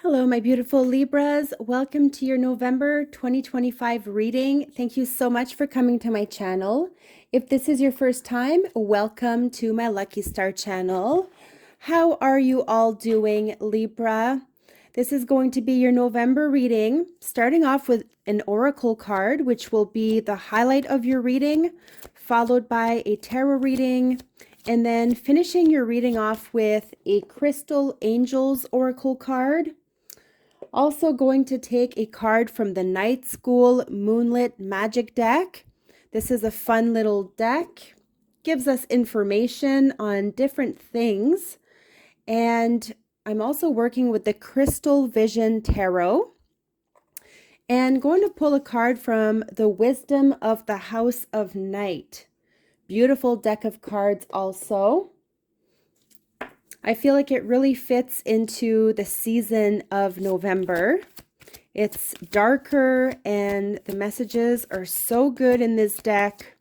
Hello, my beautiful Libras. Welcome to your November 2025 reading. Thank you so much for coming to my channel. If this is your first time, welcome to my Lucky Star channel. How are you all doing, Libra? This is going to be your November reading, starting off with an oracle card, which will be the highlight of your reading, followed by a tarot reading, and then finishing your reading off with a Crystal Angels oracle card. Also going to take a card from the Night School Moonlit Magic deck. This is a fun little deck. Gives us information on different things. And I'm also working with the Crystal Vision Tarot. And going to pull a card from the Wisdom of the House of Night. Beautiful deck of cards also. I feel like it really fits into the season of November. It's darker and the messages are so good in this deck.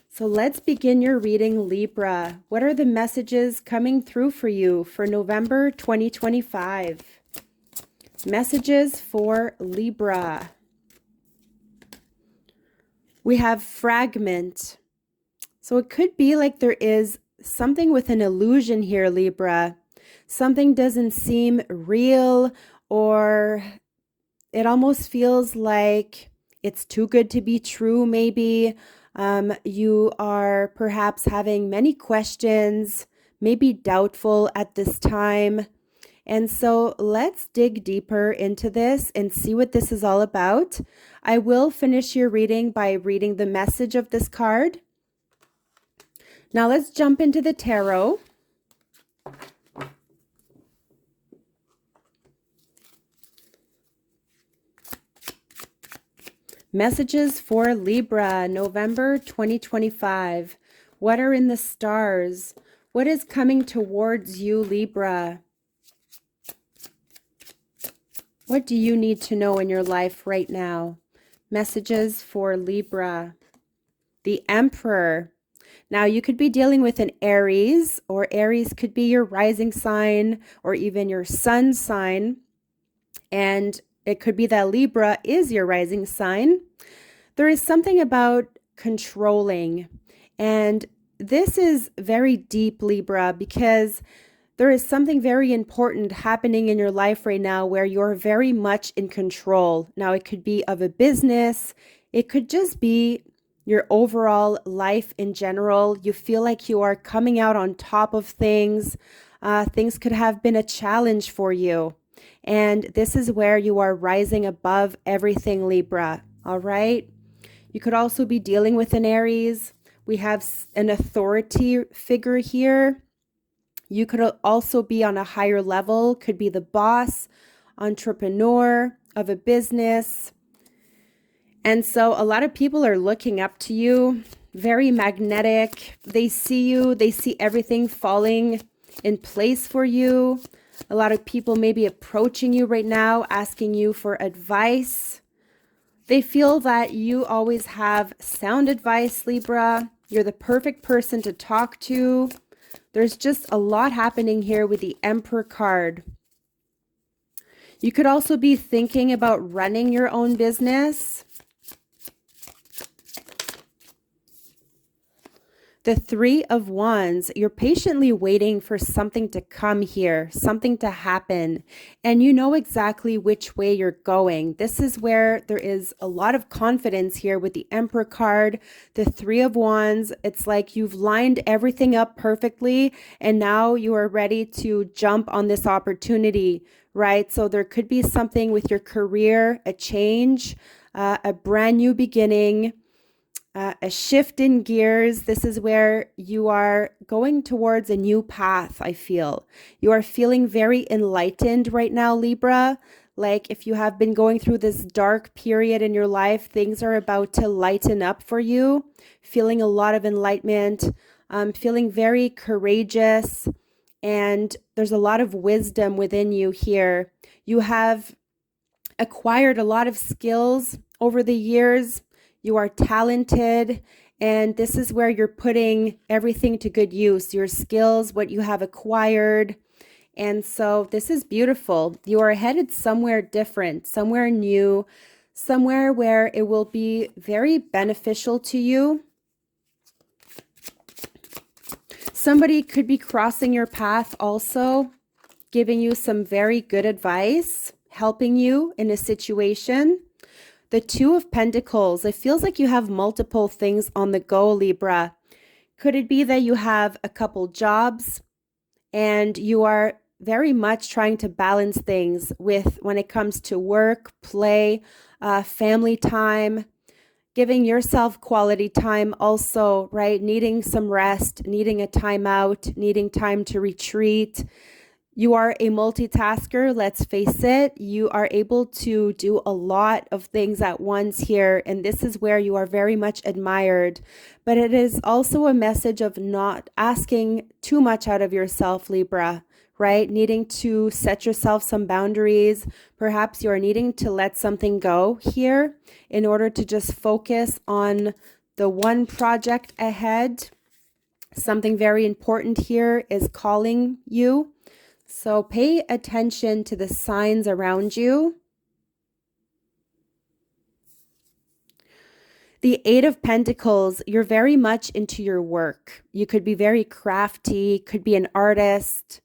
So let's begin your reading, Libra. What are the messages coming through for you for November 2025? Messages for Libra. We have fragment. So it could be like there is something with an illusion here, Libra. Something doesn't seem real, or it almost feels like it's too good to be true, maybe. You are perhaps having many questions, maybe doubtful at this time. And so let's dig deeper into this and see what this is all about. I will finish your reading by reading the message of this card. Now let's jump into the tarot. Messages for Libra, November 2025. What are in the stars? What is coming towards you, Libra? What do you need to know in your life right now? Messages for Libra. The Emperor. Now, you could be dealing with an Aries, or Aries could be your rising sign or even your sun sign. And it could be that Libra is your rising sign. There is something about controlling. And this is very deep, Libra, because there is something very important happening in your life right now where you're very much in control. Now, it could be of a business. It could just be your overall life in general. You feel like you are coming out on top of things. Things could have been a challenge for you. And this is where you are rising above everything, Libra. All right. You could also be dealing with an Aries. We have an authority figure here. You could also be on a higher level, could be the boss, entrepreneur of a business. And so a lot of people are looking up to you, very magnetic. They see you, they see everything falling in place for you. A lot of people may be approaching you right now, asking you for advice. They feel that you always have sound advice, Libra. You're the perfect person to talk to. There's just a lot happening here with the Emperor card. You could also be thinking about running your own business. The Three of Wands, you're patiently waiting for something to come here, something to happen, and you know exactly which way you're going. This is where there is a lot of confidence here with the Emperor card, the Three of Wands. It's like you've lined everything up perfectly, and now you are ready to jump on this opportunity, right? So there could be something with your career, a change, a brand new beginning. A shift in gears. This is where you are going towards a new path, I feel. You are feeling very enlightened right now, Libra. Like if you have been going through this dark period in your life, things are about to lighten up for you. Feeling a lot of enlightenment, feeling very courageous, and there's a lot of wisdom within you here. You have acquired a lot of skills over the years. You are talented, and this is where you're putting everything to good use. Your skills, what you have acquired, And so this is beautiful. You are headed somewhere different, somewhere new, somewhere where it will be very beneficial to you. Somebody could be crossing your path also, giving you some very good advice, helping you in a situation. The Two of Pentacles, it feels like you have multiple things on the go, Libra. Could it be that you have a couple jobs and you are very much trying to balance things with when it comes to work, play, family time, giving yourself quality time also, right? Needing some rest, needing a time out, needing time to retreat. You are a multitasker, let's face it. You are able to do a lot of things at once here, and this is where you are very much admired. But it is also a message of not asking too much out of yourself, Libra, right? Needing to set yourself some boundaries. Perhaps you are needing to let something go here in order to just focus on the one project ahead. Something very important here is calling you. So pay attention to the signs around you. The Eight of Pentacles, you're very much into your work. You could be very crafty, could be an artist.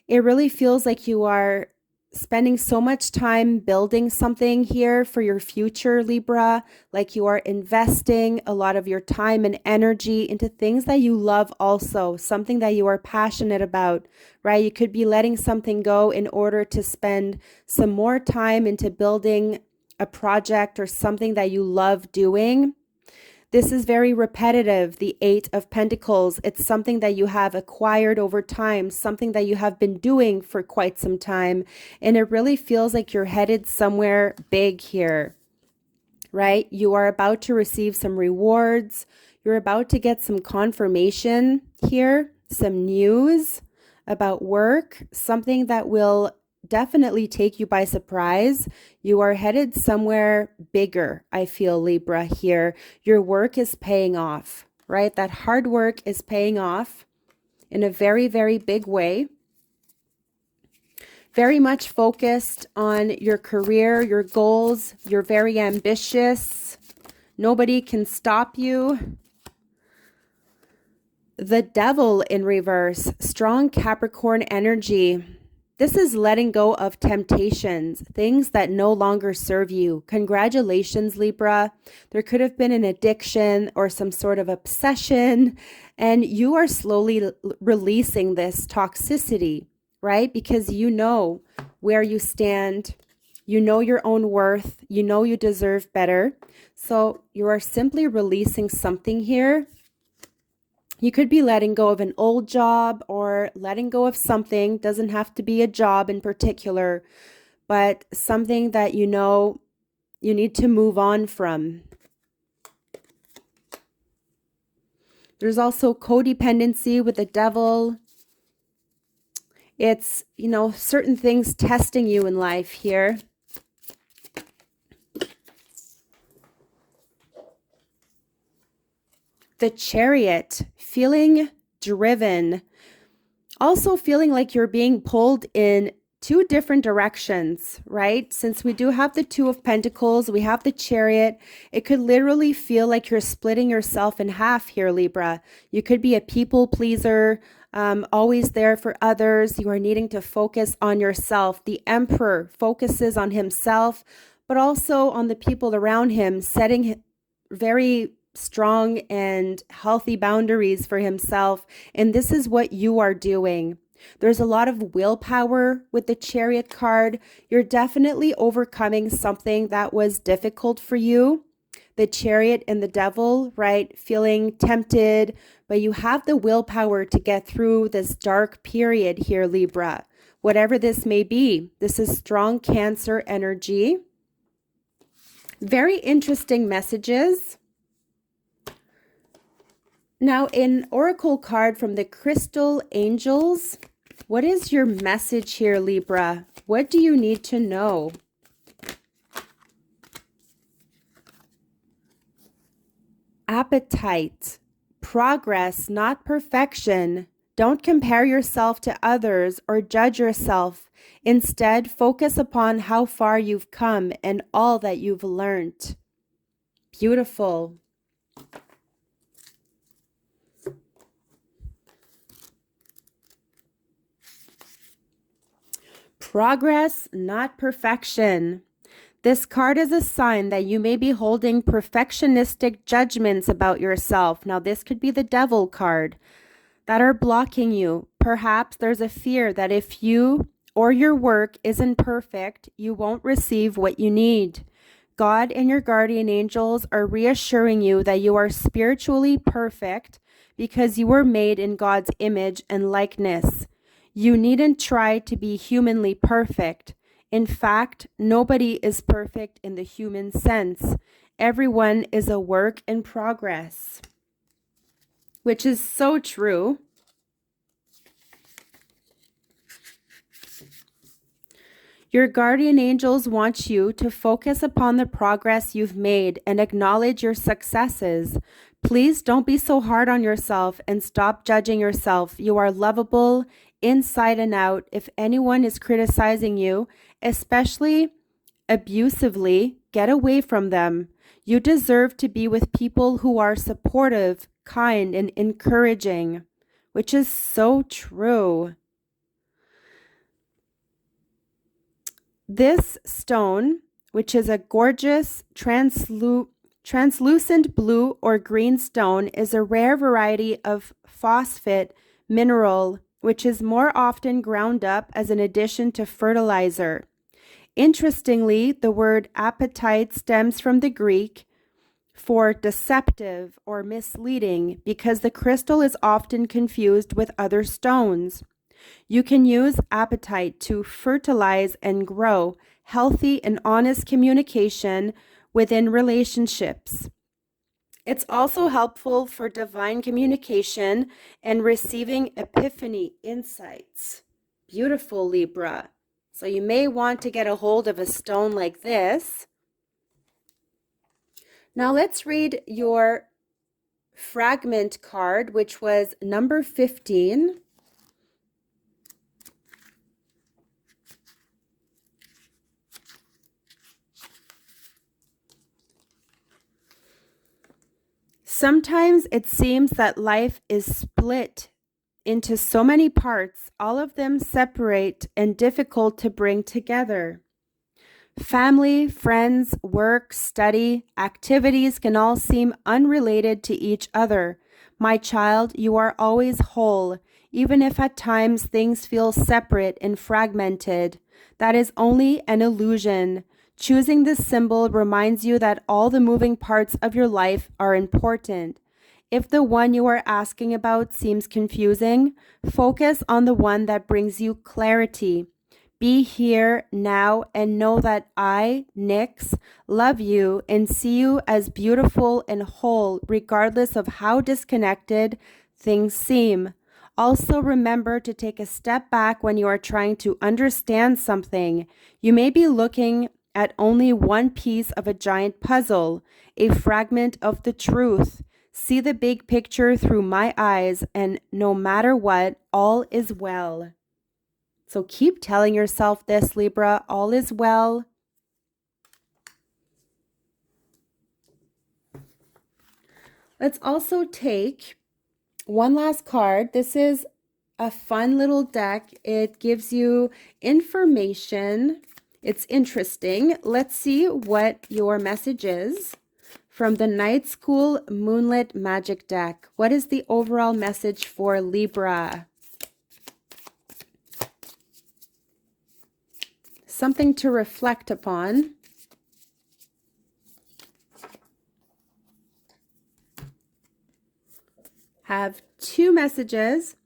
It really feels like you are spending so much time building something here for your future, Libra, like you are investing a lot of your time and energy into things that you love also, something that you are passionate about, right? You could be letting something go in order to spend some more time into building a project or something that you love doing. This is very repetitive, the Eight of Pentacles. It's something that you have acquired over time, something that you have been doing for quite some time. And it really feels like you're headed somewhere big here, right? You are about to receive some rewards. You're about to get some confirmation here, some news about work, something that will definitely take you by surprise. You are headed somewhere bigger, I feel, Libra, here. Your work is paying off, right? That hard work is paying off in a very, very big way. Very much focused on your career, your goals. You're very ambitious. Nobody can stop you. The Devil in reverse, strong Capricorn energy. This is letting go of temptations, things that no longer serve you. Congratulations, Libra. There could have been an addiction or some sort of obsession, and you are slowly releasing this toxicity, right? Because you know where you stand. You know your own worth. You know you deserve better. So you are simply releasing something here. You could be letting go of an old job or letting go of something. Doesn't have to be a job in particular, but something that you know you need to move on from. There's also codependency with the Devil. It's, you know, certain things testing you in life here. The Chariot, feeling driven. Also feeling like you're being pulled in two different directions, right? Since we do have the Two of Pentacles, we have the Chariot. It could literally feel like you're splitting yourself in half here, Libra. You could be a people pleaser, always there for others. You are needing to focus on yourself. The Emperor focuses on himself, but also on the people around him, setting very strong and healthy boundaries for himself. And this is what you are doing. There's a lot of willpower with the Chariot card. You're definitely overcoming something that was difficult for you. The Chariot and the Devil, right? Feeling tempted, but you have the willpower to get through this dark period here, Libra. Whatever this may be, this is strong Cancer energy. Very interesting messages. Now, an oracle card from the Crystal Angels. What is your message here, Libra? What do you need to know? Appetite, progress, not perfection. Don't compare yourself to others or judge yourself. Instead, focus upon how far you've come and all that you've learned. Beautiful. Progress, not perfection. This card is a sign that you may be holding perfectionistic judgments about yourself. Now, this could be the Devil card that are blocking you. Perhaps there's a fear that if you or your work isn't perfect, you won't receive what you need. God and your guardian angels are reassuring you that you are spiritually perfect because you were made in God's image and likeness. You needn't try to be humanly perfect. In fact, nobody is perfect in the human sense. Everyone is a work in progress, which is so true. Your guardian angels want you to focus upon the progress you've made and acknowledge your successes. Please don't be so hard on yourself and stop judging yourself. You are lovable inside and out. If anyone is criticizing you, especially abusively, get away from them. You deserve to be with people who are supportive, kind, and encouraging, which is so true. This stone, which is a gorgeous translucent blue or green stone, is a rare variety of phosphate mineral, which is more often ground up as an addition to fertilizer. Interestingly, the word apatite stems from the Greek for deceptive or misleading because the crystal is often confused with other stones. You can use apatite to fertilize and grow healthy and honest communication within relationships. It's also helpful for divine communication and receiving epiphany insights. Beautiful, Libra. So you may want to get a hold of a stone like this. Now let's read your fragment card, which was number 15. Sometimes it seems that life is split into so many parts, all of them separate and difficult to bring together. Family, friends, work, study, activities can all seem unrelated to each other. My child, you are always whole, even if at times things feel separate and fragmented. That is only an illusion. Choosing this symbol reminds you that all the moving parts of your life are important. If the one you are asking about seems confusing, focus on the one that brings you clarity. Be here now and know that I, Nyx, love you and see you as beautiful and whole, regardless of how disconnected things seem. Also, remember to take a step back when you are trying to understand something. You may be looking at only one piece of a giant puzzle, a fragment of the truth. See the big picture through my eyes, and no matter what, all is well. So keep telling yourself this, Libra, all is well. Let's also take one last card. This is a fun little deck. It gives you information. It's interesting. Let's see what your message is from the Night School Moonlit Magic deck. What is the overall message for Libra? Something to reflect upon. Have two messages.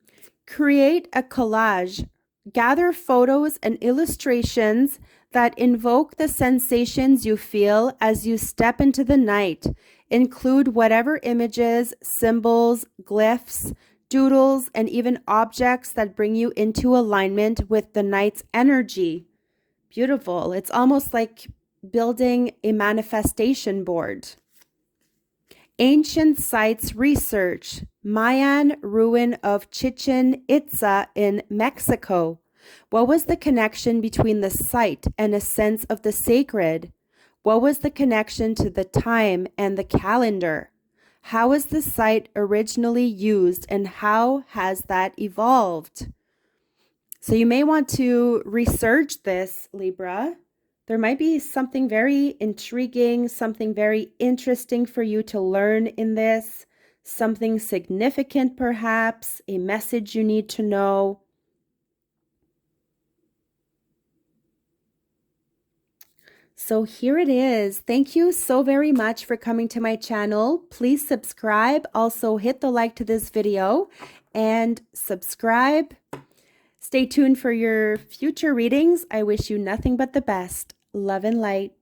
Create a collage. Gather photos and illustrations that invoke the sensations you feel as you step into the night. Include whatever images, symbols, glyphs, doodles, and even objects that bring you into alignment with the night's energy. Beautiful. It's almost like building a manifestation board. Ancient sites research. Mayan ruin of Chichen Itza in Mexico. What was the connection between the site and a sense of the sacred? What was the connection to the time and the calendar? How was the site originally used and how has that evolved? So you may want to research this, Libra. There might be something very intriguing, something very interesting for you to learn in this, something significant perhaps, a message you need to know. So here it is. Thank you so very much for coming to my channel. Please subscribe. Also hit the like to this video and subscribe. Stay tuned for your future readings. I wish you nothing but the best. Love and light.